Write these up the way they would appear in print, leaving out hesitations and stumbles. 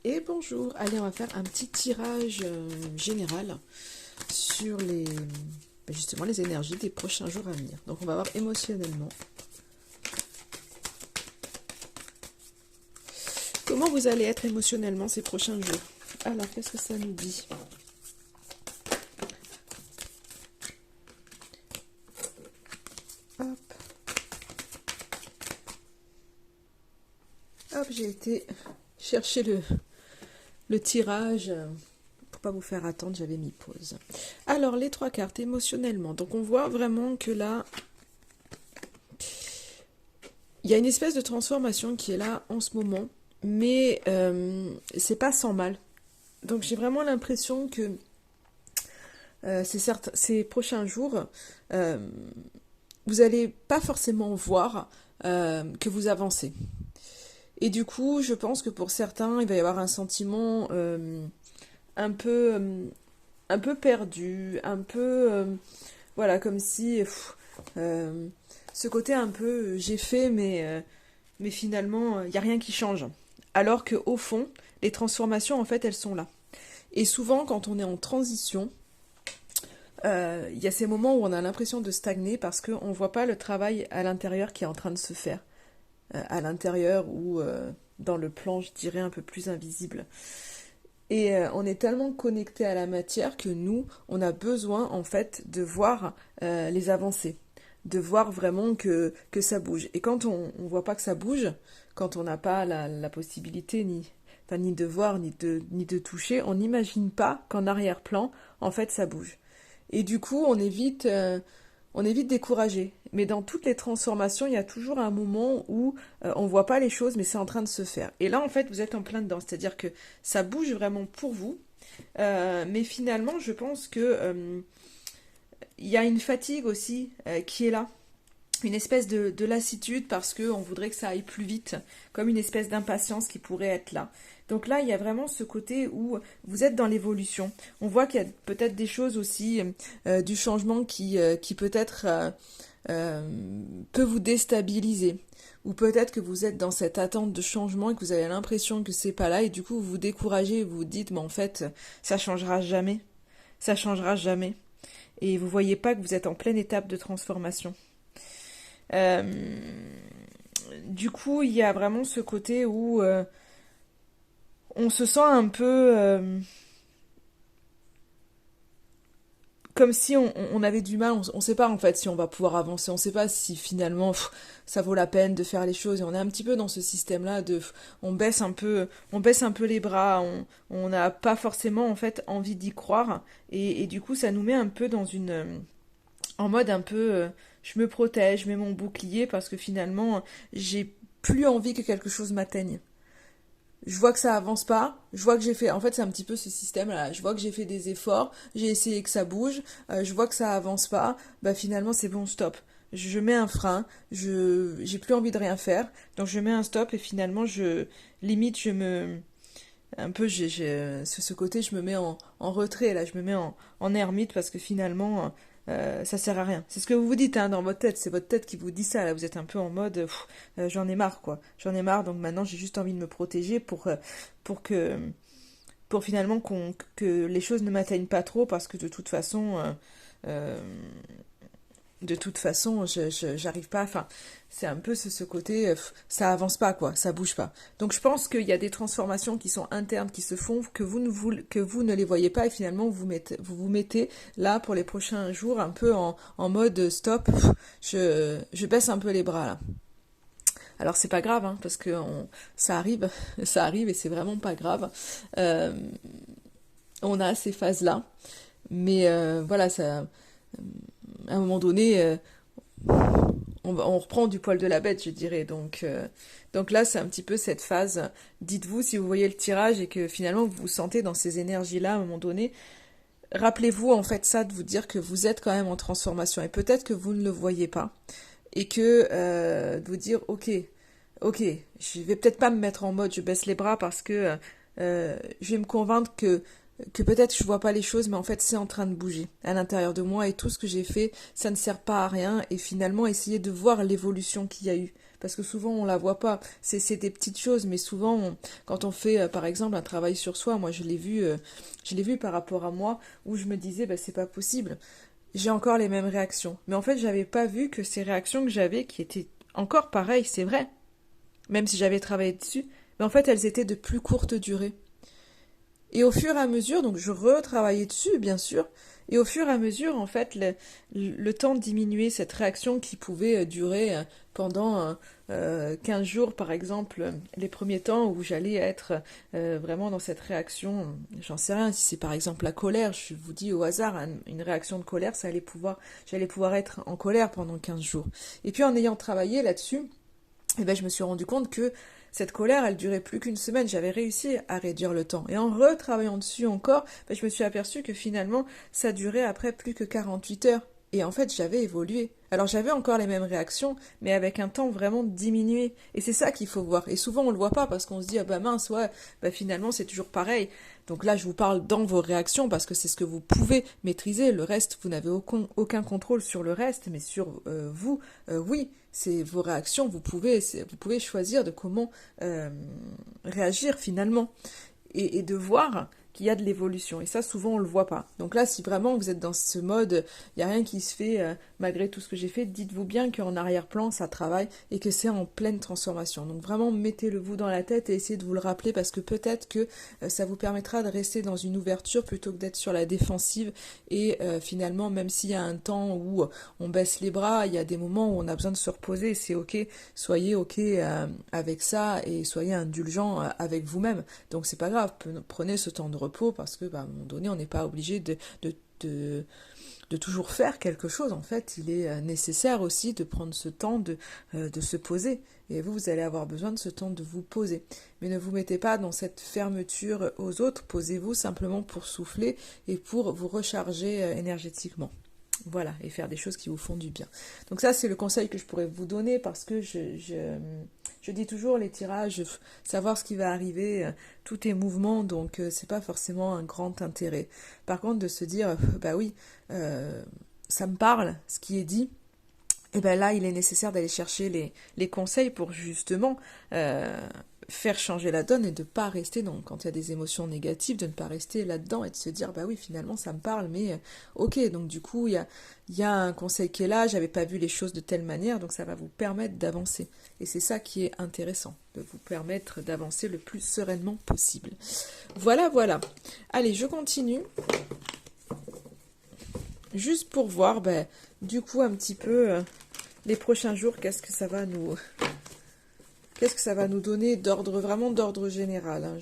Et bonjour, allez on va faire un petit tirage général sur justement les énergies des prochains jours à venir. Donc on va voir émotionnellement. Comment vous allez être émotionnellement ces prochains jours? Alors qu'est-ce que ça nous dit? Hop. Hop, j'ai été chercher le tirage. Pour pas vous faire attendre, j'avais mis pause. Alors, les 3 cartes émotionnellement. Donc, on voit vraiment que là, il y a une espèce de transformation qui est là en ce moment, mais c'est pas sans mal. Donc, j'ai vraiment l'impression que ces prochains jours, vous allez pas forcément voir que vous avancez. Et du coup, je pense que pour certains, il va y avoir un sentiment un peu perdu, un peu voilà, comme si ce côté un peu j'ai fait, mais finalement il n'y a rien qui change. Alors que au fond, les transformations en fait elles sont là. Et souvent, quand on est en transition, il y a ces moments où on a l'impression de stagner parce qu'on ne voit pas le travail à l'intérieur qui est en train de se faire. À l'intérieur ou dans le plan, je dirais, un peu plus invisible. Et on est tellement connecté à la matière que nous, on a besoin en fait de voir les avancées, de voir vraiment que ça bouge. Et quand on ne voit pas que ça bouge, quand on n'a pas la possibilité ni de voir, ni de toucher, on n'imagine pas qu'en arrière-plan, en fait, ça bouge. Et du coup, on est vite découragé. Mais dans toutes les transformations, il y a toujours un moment où on ne voit pas les choses, mais c'est en train de se faire. Et là, en fait, vous êtes en plein dedans. C'est-à-dire que ça bouge vraiment pour vous. Mais finalement, je pense que il y a une fatigue aussi qui est là. Une espèce de lassitude parce qu'on voudrait que ça aille plus vite, comme une espèce d'impatience qui pourrait être là. Donc là, il y a vraiment ce côté où vous êtes dans l'évolution. On voit qu'il y a peut-être des choses aussi, du changement qui peut-être peut vous déstabiliser. Ou peut-être que vous êtes dans cette attente de changement et que vous avez l'impression que c'est pas là et du coup vous vous découragez et vous vous dites mais en fait ça changera jamais. Ça changera jamais. Et vous voyez pas que vous êtes en pleine étape de transformation. Euh, du coup, il y a vraiment ce côté où on se sent un peu comme si on avait du mal, on sait pas en fait si on va pouvoir avancer, on sait pas si finalement ça vaut la peine de faire les choses et on est un petit peu dans ce système-là de on baisse un peu les bras, on n'a pas forcément en fait envie d'y croire et du coup ça nous met un peu dans en mode un peu je me protège, je mets mon bouclier parce que finalement j'ai plus envie que quelque chose m'atteigne. Je vois que ça avance pas, je vois que j'ai fait, en fait c'est un petit peu ce système là, je vois que j'ai fait des efforts, j'ai essayé que ça bouge, je vois que ça avance pas, bah finalement c'est bon, stop. Je mets un frein, j'ai plus envie de rien faire, donc je mets un stop et finalement limite je me un peu ce côté je me mets en retrait là, je me mets en ermite parce que finalement ça sert à rien. C'est ce que vous vous dites hein, dans votre tête, c'est votre tête qui vous dit ça là, vous êtes un peu en mode j'en ai marre quoi. J'en ai marre donc maintenant j'ai juste envie de me protéger pour que pour finalement que les choses ne m'atteignent pas trop parce que euh, de toute façon, j'arrive pas. Enfin, c'est un peu ce côté, ça avance pas quoi, ça bouge pas. Donc je pense qu'il y a des transformations qui sont internes, qui se font, que vous ne les voyez pas et finalement vous vous mettez là pour les prochains jours un peu en mode stop. Je baisse un peu les bras là. Alors c'est pas grave hein, parce que ça arrive, ça arrive et c'est vraiment pas grave. Euh, on a ces phases là, mais voilà ça à un moment donné, on reprend du poil de la bête, je dirais. Donc là, c'est un petit peu cette phase. Dites-vous, si vous voyez le tirage et que finalement vous vous sentez dans ces énergies-là à un moment donné, rappelez-vous en fait ça, de vous dire que vous êtes quand même en transformation. Et peut-être que vous ne le voyez pas. Et que de vous dire, ok, je vais peut-être pas me mettre en mode je baisse les bras parce que je vais me convaincre que peut-être je vois pas les choses, mais en fait c'est en train de bouger à l'intérieur de moi et tout ce que j'ai fait, ça ne sert pas à rien et finalement essayer de voir l'évolution qu'il y a eu. parce que souvent on la voit pas. C'est des petites choses, mais souvent quand on fait par exemple un travail sur soi, moi je l'ai vu par rapport à moi où je me disais bah c'est pas possible, j'ai encore les mêmes réactions. Mais en fait j'avais pas vu que ces réactions que j'avais qui étaient encore pareilles, c'est vrai, même si j'avais travaillé dessus, mais en fait elles étaient de plus courte durée. Et au fur et à mesure, donc je retravaillais dessus, bien sûr, et au fur et à mesure, en fait, le temps diminuait, cette réaction qui pouvait durer pendant 15 jours, par exemple, les premiers temps où j'allais être vraiment dans cette réaction, j'en sais rien, si c'est par exemple la colère, je vous dis au hasard, une réaction de colère, j'allais pouvoir être en colère pendant 15 jours. Et puis en ayant travaillé là-dessus, eh ben, je me suis rendu compte que cette colère, elle durait plus qu'une semaine. J'avais réussi à réduire le temps. Et en retravaillant dessus encore, ben, je me suis aperçue que finalement, ça durait après plus que 48 heures. Et en fait, j'avais évolué. Alors j'avais encore les mêmes réactions, mais avec un temps vraiment diminué. Et c'est ça qu'il faut voir. Et souvent, on le voit pas parce qu'on se dit, ah bah mince, ouais, bah finalement, c'est toujours pareil. Donc là, je vous parle dans vos réactions parce que c'est ce que vous pouvez maîtriser. Le reste, vous n'avez aucun contrôle sur le reste, mais sur vous, oui, c'est vos réactions. Vous pouvez choisir de comment réagir finalement et de voir qu'il y a de l'évolution. Et ça, souvent, on le voit pas. Donc là, si vraiment vous êtes dans ce mode, il n'y a rien qui se fait malgré tout ce que j'ai fait, dites-vous bien qu'en arrière-plan, ça travaille et que c'est en pleine transformation. Donc vraiment, mettez-le vous dans la tête et essayez de vous le rappeler parce que peut-être que ça vous permettra de rester dans une ouverture plutôt que d'être sur la défensive. Et finalement, même s'il y a un temps où on baisse les bras, il y a des moments où on a besoin de se reposer. C'est ok, soyez ok avec ça et soyez indulgent avec vous-même. Donc c'est pas grave, prenez ce temps de repos parce que à un moment donné on n'est pas obligé de, de toujours faire quelque chose. En fait il est nécessaire aussi de prendre ce temps de se poser et vous allez avoir besoin de ce temps de vous poser, mais ne vous mettez pas dans cette fermeture aux autres, posez-vous simplement pour souffler et pour vous recharger énergétiquement. Voilà, et faire des choses qui vous font du bien. Donc ça, c'est le conseil que je pourrais vous donner parce que je dis toujours les tirages, savoir ce qui va arriver, tout est mouvement, donc c'est pas forcément un grand intérêt. Par contre, de se dire, bah oui, ça me parle, ce qui est dit, et ben là, il est nécessaire d'aller chercher les conseils pour justement faire changer la donne et de ne pas rester quand il y a des émotions négatives, de ne pas rester là-dedans et de se dire bah oui finalement ça me parle mais ok, donc du coup il y a un conseil qui est là, j'avais pas vu les choses de telle manière, donc ça va vous permettre d'avancer et c'est ça qui est intéressant, de vous permettre d'avancer le plus sereinement possible. Voilà, allez, je continue juste pour voir du coup un petit peu les prochains jours, qu'est-ce que ça va nous donner d'ordre général, hein.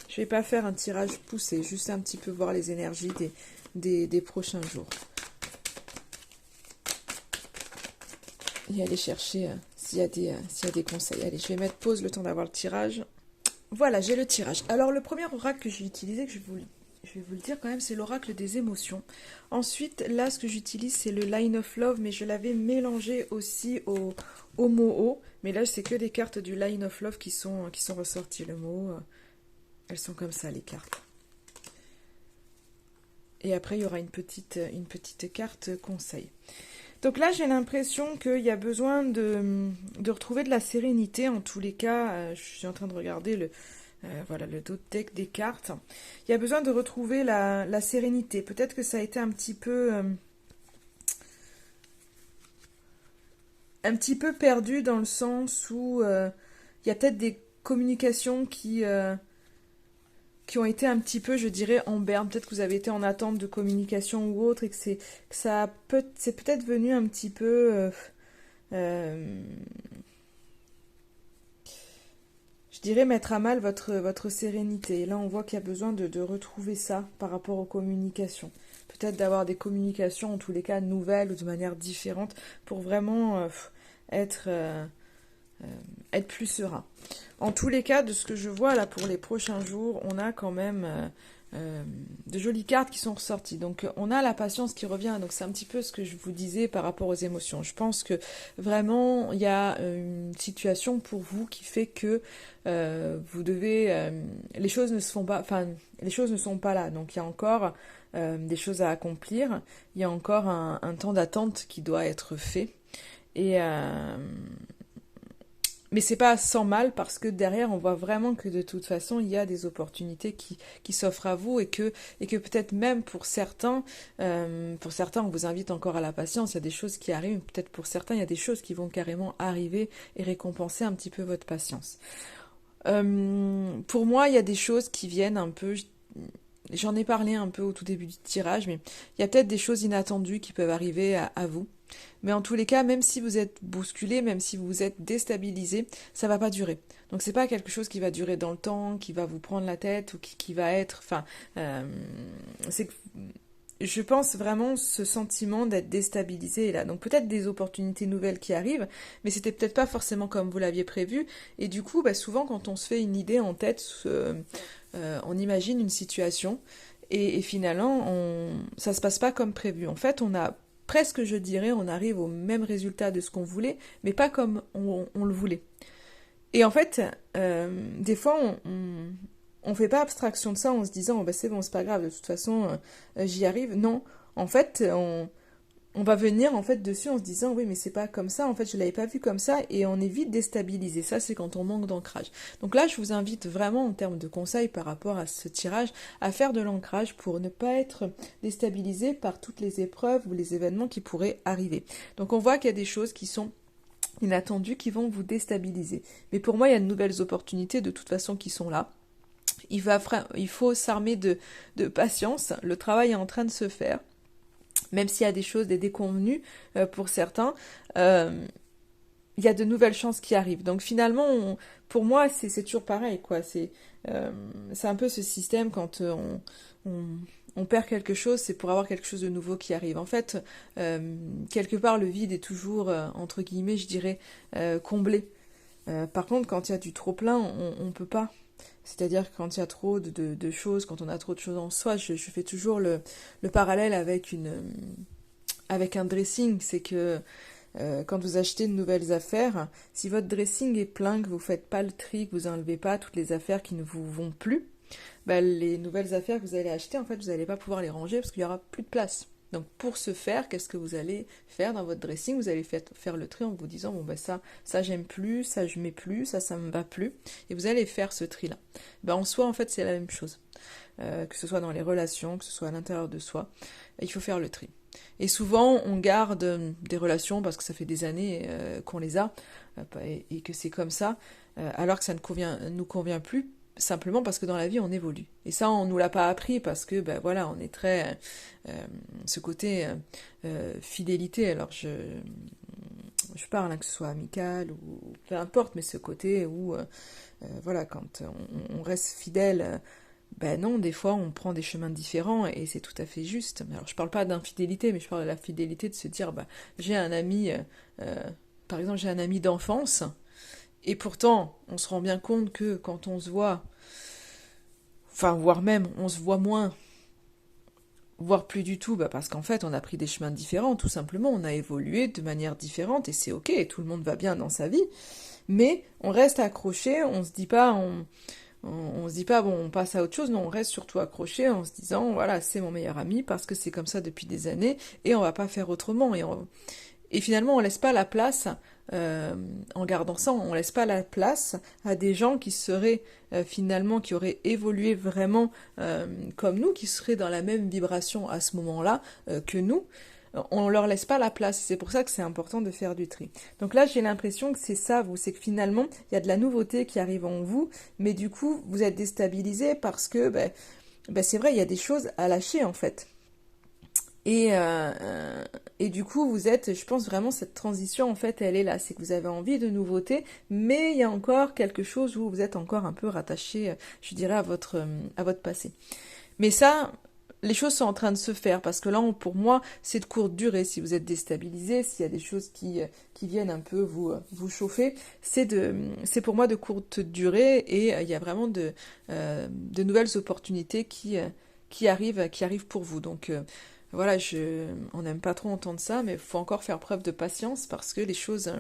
Je vais pas faire un tirage poussé, juste un petit peu voir les énergies des prochains jours. Et aller chercher s'il y a des conseils. Allez, je vais mettre pause le temps d'avoir le tirage. Voilà, j'ai le tirage. Alors, le premier oracle que j'ai utilisé, je vais vous le dire quand même, c'est l'oracle des émotions. Ensuite, là, ce que j'utilise, c'est le Line of Love, mais je l'avais mélangé aussi au Moho. Mais là, c'est que des cartes du Line of Love qui sont ressorties. Le Moho, elles sont comme ça, les cartes. Et après, il y aura une petite carte conseil. Donc là, j'ai l'impression qu'il y a besoin de retrouver de la sérénité. En tous les cas, je suis en train de regarder voilà, le dos de deck des cartes. Il y a besoin de retrouver la sérénité. Peut-être que ça a été un petit peu perdu dans le sens où il y a peut-être des communications qui ont été un petit peu, je dirais, en berne. Peut-être que vous avez été en attente de communication ou autre et que c'est peut-être venu un petit peu je dirais mettre à mal votre sérénité. Et là, on voit qu'il y a besoin de retrouver ça par rapport aux communications. Peut-être d'avoir des communications, en tous les cas, nouvelles ou de manière différente pour vraiment être plus serein. En tous les cas, de ce que je vois là pour les prochains jours, on a quand même de jolies cartes qui sont ressorties. Donc on a la patience qui revient. Donc c'est un petit peu ce que je vous disais par rapport aux émotions. Je pense que vraiment il y a une situation pour vous qui fait que vous devez les choses ne se font pas, enfin les choses ne sont pas là. Donc il y a encore des choses à accomplir. Il y a encore un temps d'attente qui doit être fait. Et, mais c'est pas sans mal parce que derrière, on voit vraiment que de toute façon, il y a des opportunités qui s'offrent à vous et que peut-être même pour certains, on vous invite encore à la patience. Il y a des choses qui arrivent. Peut-être pour certains, il y a des choses qui vont carrément arriver et récompenser un petit peu votre patience. Pour moi, il y a des choses qui viennent un peu. J'en ai parlé un peu au tout début du tirage, mais il y a peut-être des choses inattendues qui peuvent arriver à vous. Mais en tous les cas, même si vous êtes bousculé, même si vous êtes déstabilisé, ça va pas durer. Donc c'est pas quelque chose qui va durer dans le temps, qui va vous prendre la tête ou qui va être. Enfin, c'est que je pense vraiment ce sentiment d'être déstabilisé est là. Donc peut-être des opportunités nouvelles qui arrivent, mais c'était peut-être pas forcément comme vous l'aviez prévu. Et du coup, bah, souvent quand on se fait une idée en tête, on imagine une situation et finalement ça se passe pas comme prévu. En fait, on a presque, je dirais, on arrive au même résultat de ce qu'on voulait, mais pas comme on le voulait. Et en fait, des fois, on fait pas abstraction de ça en se disant, oh, bah, c'est bon, c'est pas grave, de toute façon, j'y arrive. Non, en fait, on va venir en fait dessus en se disant, oui, mais c'est pas comme ça, en fait, je l'avais pas vu comme ça, et on est vite déstabilisé. Ça, c'est quand on manque d'ancrage. Donc là, je vous invite vraiment, en termes de conseils par rapport à ce tirage, à faire de l'ancrage pour ne pas être déstabilisé par toutes les épreuves ou les événements qui pourraient arriver. Donc on voit qu'il y a des choses qui sont inattendues qui vont vous déstabiliser. Mais pour moi, il y a de nouvelles opportunités de toute façon qui sont là. Il faut s'armer de patience. Le travail est en train de se faire. Même s'il y a des choses, des déconvenues pour certains, il y a de nouvelles chances qui arrivent. Donc finalement, pour moi, c'est toujours pareil, quoi. C'est un peu ce système quand on perd quelque chose, c'est pour avoir quelque chose de nouveau qui arrive. En fait, quelque part, le vide est toujours, entre guillemets, je dirais, comblé. Par contre, quand il y a du trop plein, on peut pas. C'est-à-dire que quand il y a trop de choses, quand on a trop de choses en soi, je fais toujours le parallèle avec un dressing. C'est que quand vous achetez de nouvelles affaires, si votre dressing est plein, que vous ne faites pas le tri, que vous n'enlevez pas toutes les affaires qui ne vous vont plus, bah, les nouvelles affaires que vous allez acheter, en fait, vous n'allez pas pouvoir les ranger parce qu'il n'y aura plus de place. Donc pour ce faire, qu'est-ce que vous allez faire dans votre dressing? Vous allez faire le tri en vous disant, bon ben ça j'aime plus, ça je mets plus, ça me va plus. Et vous allez faire ce tri-là. Ben, en soi, en fait, c'est la même chose. Que ce soit dans les relations, que ce soit à l'intérieur de soi, il faut faire le tri. Et souvent, on garde des relations parce que ça fait des années qu'on les a et que c'est comme ça, alors que ça ne nous convient plus, simplement parce que dans la vie, on évolue. Et ça, on nous l'a pas appris parce que, ben voilà, on est très... ce côté fidélité, alors je parle, hein, que ce soit amical ou peu importe, mais ce côté où, voilà, quand on reste fidèle... ben non, des fois on prend des chemins différents et c'est tout à fait juste. Alors je parle pas d'infidélité, mais je parle de la fidélité de se dire, bah, j'ai un ami, par exemple j'ai un ami d'enfance, et pourtant on se rend bien compte que quand on se voit, enfin voire même on se voit moins, voire plus du tout, bah, parce qu'en fait on a pris des chemins différents, tout simplement, on a évolué de manière différente et c'est ok, tout le monde va bien dans sa vie, mais on reste accroché, on se dit pas, on se dit pas, bon, on passe à autre chose, non, on reste surtout accroché en se disant, voilà, c'est mon meilleur ami parce que c'est comme ça depuis des années et on va pas faire autrement. Et finalement, on laisse pas la place, en gardant ça, on laisse pas la place à des gens qui seraient finalement, qui auraient évolué vraiment comme nous, qui seraient dans la même vibration à ce moment-là que nous. On leur laisse pas la place. C'est pour ça que c'est important de faire du tri. Donc là, j'ai l'impression que c'est ça, vous, c'est que finalement, il y a de la nouveauté qui arrive en vous, mais du coup, vous êtes déstabilisé parce que, c'est vrai, il y a des choses à lâcher en fait. Et du coup, vous êtes, je pense vraiment, cette transition, en fait, elle est là. C'est que vous avez envie de nouveautés, mais il y a encore quelque chose où vous êtes encore un peu rattaché, je dirais, à votre passé. Mais ça, les choses sont en train de se faire, parce que là, pour moi, c'est de courte durée. Si vous êtes déstabilisé, s'il y a des choses qui viennent un peu vous chauffer, c'est pour moi de courte durée, et il y a vraiment de nouvelles opportunités qui arrivent pour vous. Donc, voilà, on n'aime pas trop entendre ça, mais il faut encore faire preuve de patience parce que les choses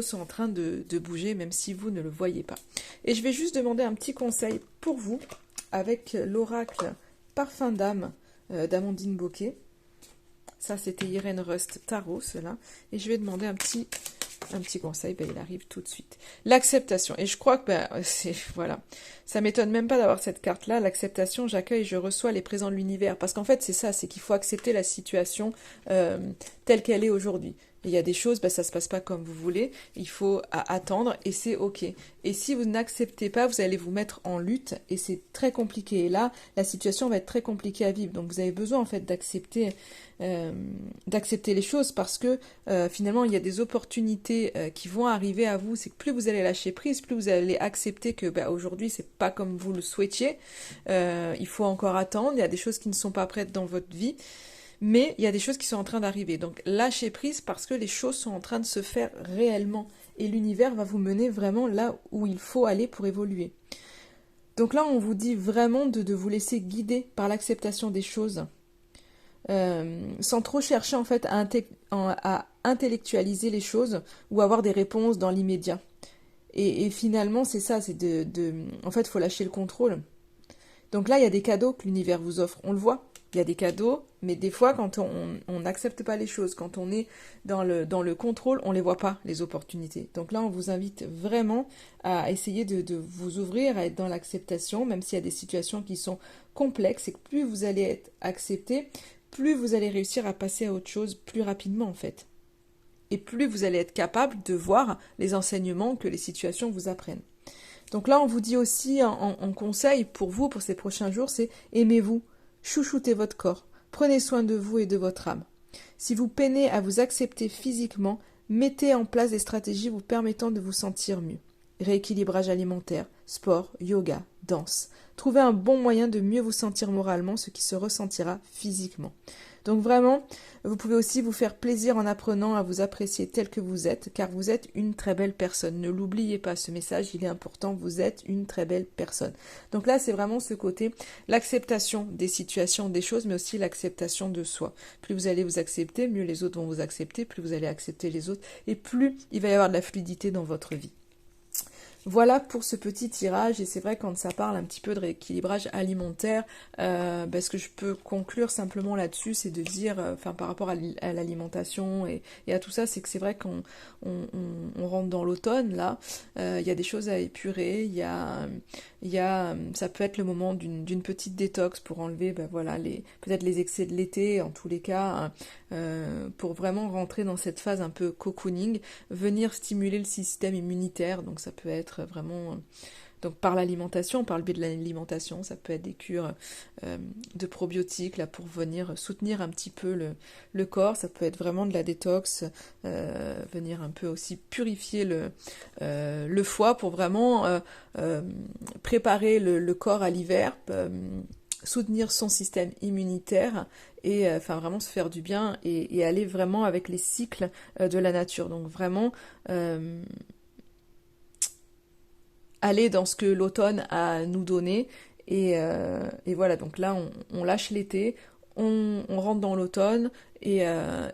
sont en train de bouger, même si vous ne le voyez pas. Et je vais juste demander un petit conseil pour vous avec l'oracle Parfum d'âme d'Amandine Bocquet. Ça, c'était Irène Rust Tarot, cela. Et je vais demander un petit conseil. Ben, il arrive tout de suite. L'acceptation. Et je crois que, ben, voilà. Ça m'étonne même pas d'avoir cette carte-là. L'acceptation, j'accueille, je reçois les présents de l'univers. Parce qu'en fait, c'est ça, c'est qu'il faut accepter la situation telle qu'elle est aujourd'hui. Il y a des choses, ben, ça se passe pas comme vous voulez. Il faut attendre et c'est ok. Et si vous n'acceptez pas, vous allez vous mettre en lutte et c'est très compliqué. Et là, la situation va être très compliquée à vivre. Donc vous avez besoin en fait d'accepter les choses parce que finalement il y a des opportunités qui vont arriver à vous. C'est que plus vous allez lâcher prise, plus vous allez accepter que ben, aujourd'hui c'est pas comme vous le souhaitiez. Il faut encore attendre. Il y a des choses qui ne sont pas prêtes dans votre vie. Mais il y a des choses qui sont en train d'arriver. Donc lâchez prise parce que les choses sont en train de se faire réellement. Et l'univers va vous mener vraiment là où il faut aller pour évoluer. Donc là, on vous dit vraiment de vous laisser guider par l'acceptation des choses. Sans trop chercher en fait à intellectualiser les choses ou avoir des réponses dans l'immédiat. Et finalement, c'est ça, c'est en fait, il faut lâcher le contrôle. Donc là, il y a des cadeaux que l'univers vous offre, on le voit. Il y a des cadeaux, mais des fois, quand on n'accepte pas les choses, quand on est dans le contrôle, on ne les voit pas, les opportunités. Donc là, on vous invite vraiment à essayer de vous ouvrir, à être dans l'acceptation, même s'il y a des situations qui sont complexes, et que plus vous allez être accepté, plus vous allez réussir à passer à autre chose plus rapidement, en fait. Et plus vous allez être capable de voir les enseignements que les situations vous apprennent. Donc là, on vous dit aussi en conseil pour vous, pour ces prochains jours, c'est aimez-vous, chouchoutez votre corps, prenez soin de vous et de votre âme. Si vous peinez à vous accepter physiquement, mettez en place des stratégies vous permettant de vous sentir mieux. Rééquilibrage alimentaire, sport, yoga, danse. Trouvez un bon moyen de mieux vous sentir moralement, ce qui se ressentira physiquement. Donc vraiment, vous pouvez aussi vous faire plaisir en apprenant à vous apprécier tel que vous êtes, car vous êtes une très belle personne. Ne l'oubliez pas, ce message, il est important, vous êtes une très belle personne. Donc là, c'est vraiment ce côté, l'acceptation des situations, des choses, mais aussi l'acceptation de soi. Plus vous allez vous accepter, mieux les autres vont vous accepter, plus vous allez accepter les autres, et plus il va y avoir de la fluidité dans votre vie. Voilà pour ce petit tirage, et c'est vrai quand ça parle un petit peu de rééquilibrage alimentaire, ce que je peux conclure simplement là-dessus, c'est de dire, par rapport à l'alimentation et à tout ça, c'est que c'est vrai qu'on rentre dans l'automne, là, il y a des choses à épurer, ça peut être le moment d'une petite détox pour enlever peut-être les excès de l'été, en tous les cas, pour vraiment rentrer dans cette phase un peu cocooning, venir stimuler le système immunitaire, donc ça peut être vraiment donc par l'alimentation, par le biais de l'alimentation, ça peut être des cures de probiotiques là pour venir soutenir un petit peu le corps, ça peut être vraiment de la détox, venir un peu aussi purifier le foie pour vraiment préparer le corps à l'hiver, soutenir son système immunitaire et vraiment se faire du bien et aller vraiment avec les cycles de la nature. Donc vraiment aller dans ce que l'automne a à nous donner et voilà, donc là on lâche l'été, on rentre dans l'automne et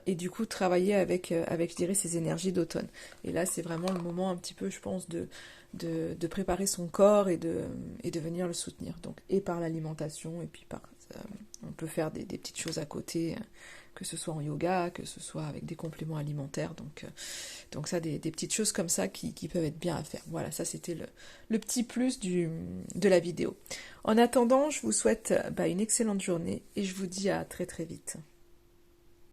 du coup travailler avec je dirais ces énergies d'automne. Et là c'est vraiment le moment un petit peu je pense de préparer son corps et de venir le soutenir. Donc et par l'alimentation et puis on peut faire des petites choses à côté, que ce soit en yoga, que ce soit avec des compléments alimentaires, donc ça des petites choses comme ça qui peuvent être bien à faire. Voilà, ça c'était le petit plus de la vidéo. En attendant, je vous souhaite une excellente journée et je vous dis à très très vite.